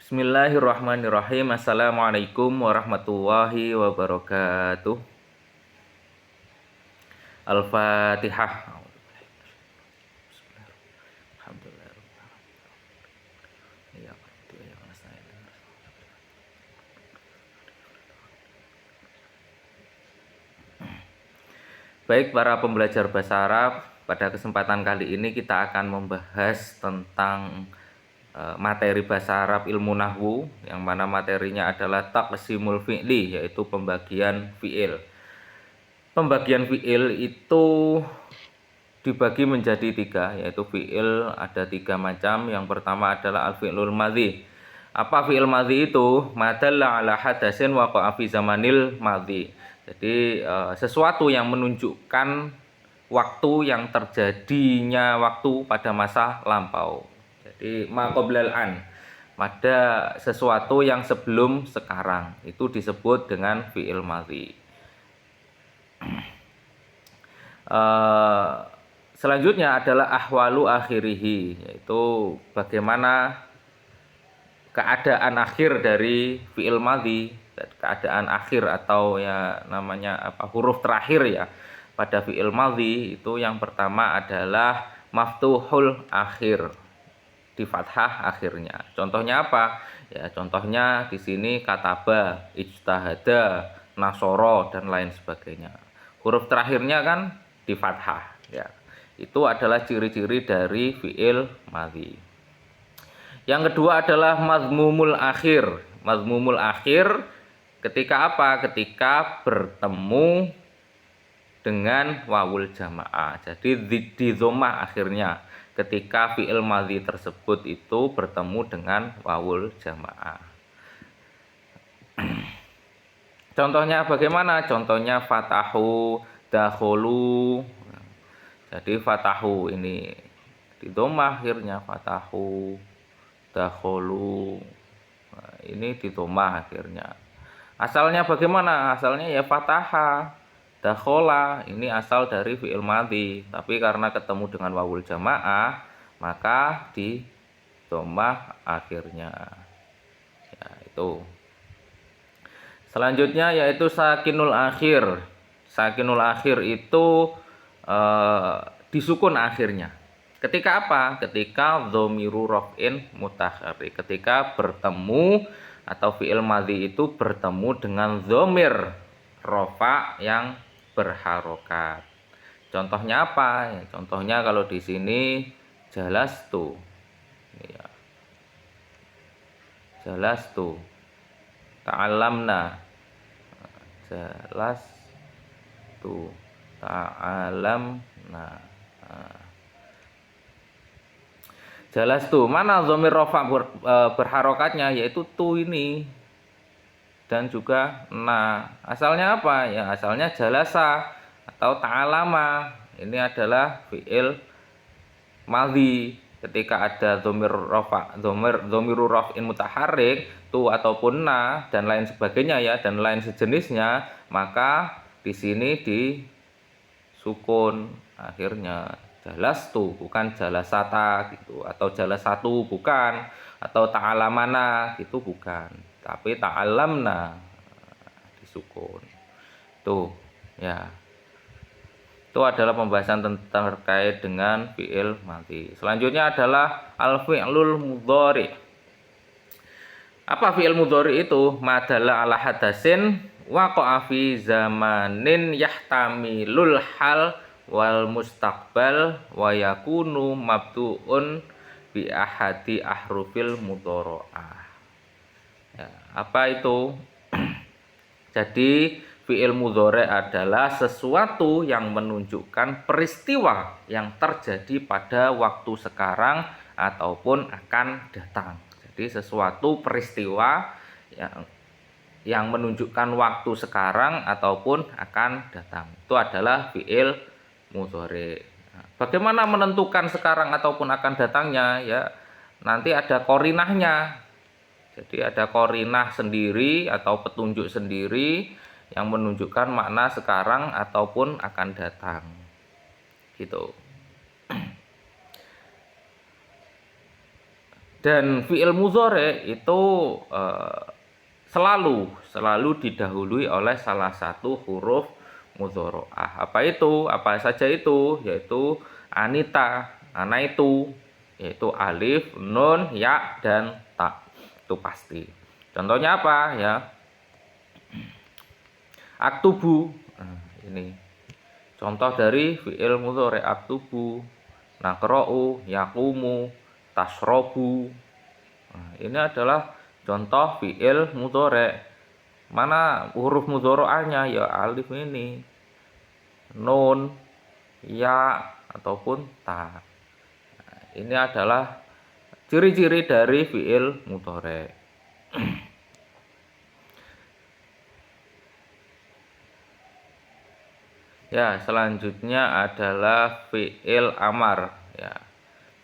Bismillahirrahmanirrahim. Assalamualaikum warahmatullahi wabarakatuh. Al-Fatihah. Baik para pembelajar bahasa Arab, pada kesempatan kali ini kita akan membahas tentang materi bahasa Arab ilmu nahwu, yang mana materinya adalah taqsimul fi'li, yaitu pembagian fi'il. Pembagian fi'il itu dibagi menjadi tiga, yaitu fi'il ada tiga macam. Yang pertama adalah al-fi'lul madhi. Apa fi'il madhi itu? Madalla ala hadasin waqa'a fi zamanil madhi. Jadi sesuatu yang menunjukkan waktu yang terjadinya waktu pada masa lampau. Jadi ma qoblal an, pada sesuatu yang sebelum sekarang, itu disebut dengan fi'il madhi. Selanjutnya adalah ahwalu akhirihi, yaitu bagaimana keadaan akhir dari fi'il madhi, keadaan akhir atau ya namanya huruf terakhir ya pada fi'il madhi. Itu yang pertama adalah maftuhul akhir, di fathah akhirnya. Contohnya apa? Ya contohnya di sini kataba, ijtahada, nasoro dan lain sebagainya. Huruf terakhirnya kan di fathah ya. Itu adalah ciri-ciri dari fi'il madhi. Yang kedua adalah mazmumul akhir. Mazmumul akhir ketika apa? Ketika bertemu dengan wawul jamaah. Jadi di dhammah akhirnya ketika fi'il madhi tersebut itu bertemu dengan wawul jamaah. Contohnya bagaimana? Contohnya fatahu, dakhulu. Jadi fatahu ini di dhammah akhirnya, fatahu, dakhulu. Nah, ini di dhammah akhirnya. Asalnya bagaimana? Asalnya ya fataha, dakhola. Ini asal dari fi'il madhi, tapi karena ketemu dengan wawul jamaah maka di dhammah akhirnya. Ya, itu. Selanjutnya yaitu sakinul akhir. Sakinul akhir itu disukun akhirnya. Ketika apa? Ketika dhamiru raf'in mutaharrik. Ketika bertemu atau fi'il madhi itu bertemu dengan dhamir rafa yang berharokat. Contohnya apa? Ya, contohnya kalau di sini jalastu. Ya. Jalastu. Ta'allamna. Jalastu. Ta'alamna. Jelas tuh mana dhamir rafa berharokatnya, yaitu tu ini dan juga na. Asalnya apa? Ya asalnya jalasa atau ta'alama. Ini adalah fi'il madhi. Ketika ada dhamir rafa, dhamiru raf'in mutaharrik, tu ataupun na dan lain sebagainya ya, dan lain sejenisnya, maka di sini disukun akhirnya. Jalastu bukan jalasata gitu, atau jalasatu bukan, atau ta'alamana gitu bukan, tapi ta'alamna disukun. Tuh ya. Itu adalah pembahasan tentang terkait dengan fi'il madhi. Selanjutnya adalah al-fi'lul mudhari. Apa fi'il mudhari itu? Madalla ala hadasin waqa'a fi zamanin yahtamilul hal wal mustaqbal wa yakunu mabdu'un bi ahadi ahrufil mudhari'ah. Ya, apa itu? Jadi fi'il mudhari' adalah sesuatu yang menunjukkan peristiwa yang terjadi pada waktu sekarang ataupun akan datang. Jadi sesuatu peristiwa yang menunjukkan waktu sekarang ataupun akan datang. Itu adalah fi'il mudhari'. Bagaimana menentukan sekarang ataupun akan datangnya? Ya, nanti ada qorinahnya. Jadi ada qorinah sendiri atau petunjuk sendiri yang menunjukkan makna sekarang ataupun akan datang. Gitu. Dan fi'il mudhari itu selalu didahului oleh salah satu huruf mudhari'ah. Apa itu? Apa saja itu? Yaitu anita, ana itu, yaitu alif, nun, ya, dan ta. Itu pasti. Contohnya apa ya? Aktubu. Nah, ini contoh dari fi'il mudhari. Aktubu, naqra'u, yaqumu, tasrobu. Nah, ini adalah contoh fi'il mudhari. Mana huruf mudhari'ahnya? Ya alif ini, nun, ya, ataupun ta. Nah, ini adalah ciri-ciri dari fi'il mudhari. Ya, selanjutnya adalah fi'il amar ya.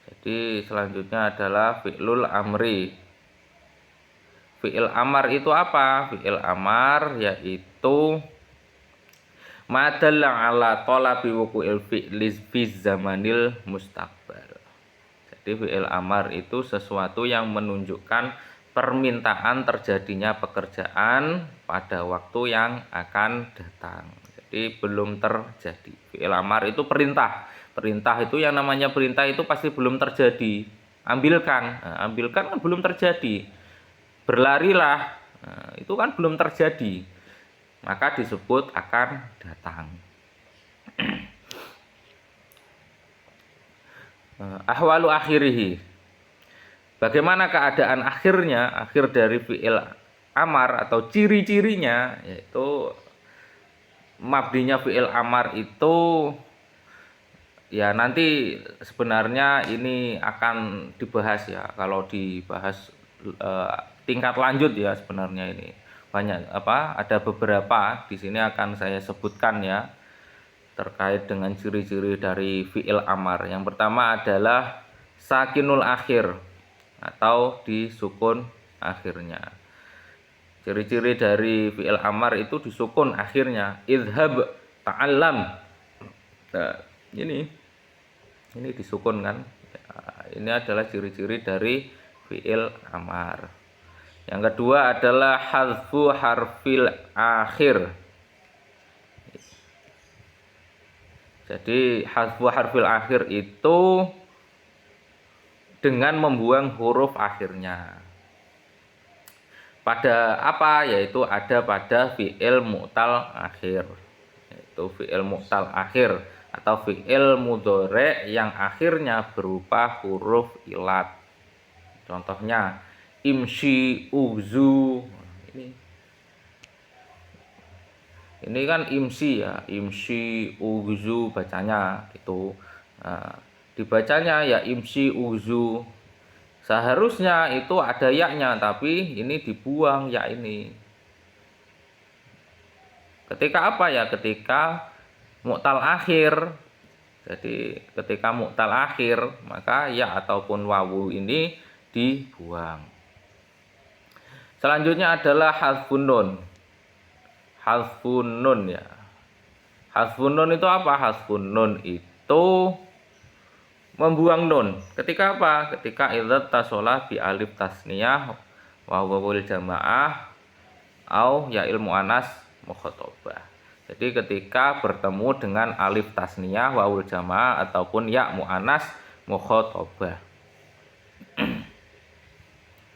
Jadi selanjutnya adalah fi'lul amri. Fi'il amar itu apa? Fi'il amar yaitu madalla ala talabi wuqu'il fi'li fi zamanil mustaqbal. Jadi fi'il amar itu sesuatu yang menunjukkan permintaan terjadinya pekerjaan pada waktu yang akan datang. Jadi belum terjadi. Fi'il amar itu perintah. Perintah itu yang namanya perintah itu pasti belum terjadi. Ambilkan. Nah, ambilkan kan belum terjadi. Berlarilah. Nah, itu kan belum terjadi. Maka disebut akan datang. Ahwalu akhirihi. Bagaimana keadaan akhirnya, akhir dari fi'il amar atau ciri-cirinya, yaitu mabdinya fi'il amar itu ya nanti sebenarnya ini akan dibahas ya. Kalau dibahas tingkat lanjut ya sebenarnya ini banyak ada beberapa di sini akan saya sebutkan ya terkait dengan ciri-ciri dari fi'il amar. Yang pertama adalah sakinul akhir atau disukun akhirnya. Ciri-ciri dari fi'il amar itu disukun akhirnya. Idhab ta'allam. Nah, ini disukun kan. Ini adalah ciri-ciri dari fi'il amar. Yang kedua adalah hadzfu harfil akhir. Jadi hadzfu harfil akhir itu dengan membuang huruf akhirnya. Pada apa? Yaitu ada pada fi'il mu'tal akhir. Yaitu fi'il mu'tal akhir atau fi'il mudhari yang akhirnya berupa huruf ilat. Contohnya imshi, uzu. Ini kan imsi ya, imsi, uzu bacanya gitu. Nah, dibacanya ya imsi, uzu. Seharusnya itu ada yaknya, tapi ini dibuang ya ini. Ketika apa ya? Ketika mu'tal akhir. Jadi ketika mu'tal akhir, maka ya ataupun wawu ini dibuang. Selanjutnya adalah hadzfun nun. Hadzfun nun ya. Hadzfun nun itu apa? Hadzfun nun itu membuang nun. Ketika apa? Ketika idza tasola bi alif tasniyah wa wawul jamaah au ya ilmu anas mukhatabah. Jadi ketika bertemu dengan alif tasniyah wawul jamaah ataupun ya muannas mukhatabah.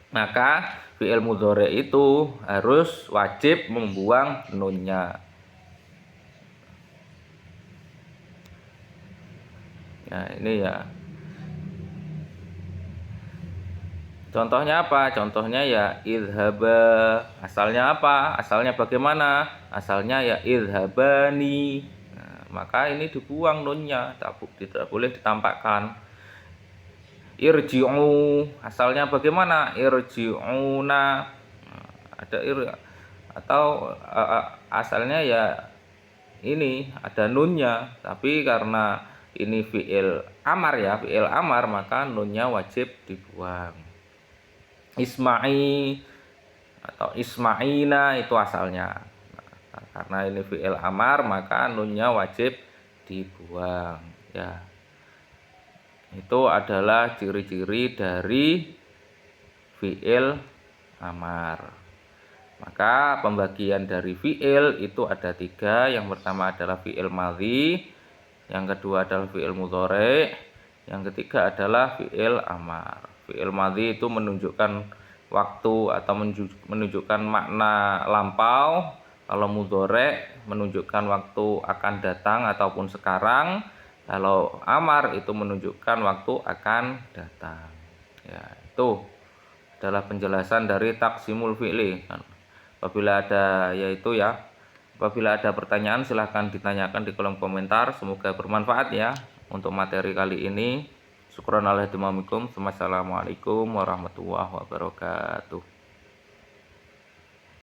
Maka fi'il mudhari itu harus wajib membuang nunnya. Nah, ini ya. Contohnya apa? Contohnya ya idhaba. Asalnya apa? Asalnya bagaimana? Asalnya ya idhabani. Nah, maka ini dibuang nunnya, tidak boleh ditampakkan. Irji'u, asalnya bagaimana? Irji'una. Nah, ada atau asalnya ya ini ada nunnya, tapi karena ini fi'il amar ya, fi'il amar, maka nunnya wajib dibuang. Isma'i atau isma'ina itu asalnya. Nah, karena ini fi'il amar, maka nunnya wajib dibuang ya. Itu adalah ciri-ciri dari fi'il amar. Maka pembagian dari fi'il itu ada 3. Yang pertama adalah fi'il madhi, yang kedua adalah fi'il mudhari, yang ketiga adalah fi'il amar. Fi'il madhi itu menunjukkan waktu atau menunjukkan makna lampau. Kalau mudhari menunjukkan waktu akan datang ataupun sekarang. Kalau amar itu menunjukkan waktu akan datang. Ya, itu adalah penjelasan dari taksimul fi'li. Apabila ada pertanyaan silahkan ditanyakan di kolom komentar. Semoga bermanfaat ya untuk materi kali ini. Syukran ala hidayatikum. Wassalamualaikum warahmatullahi wabarakatuh.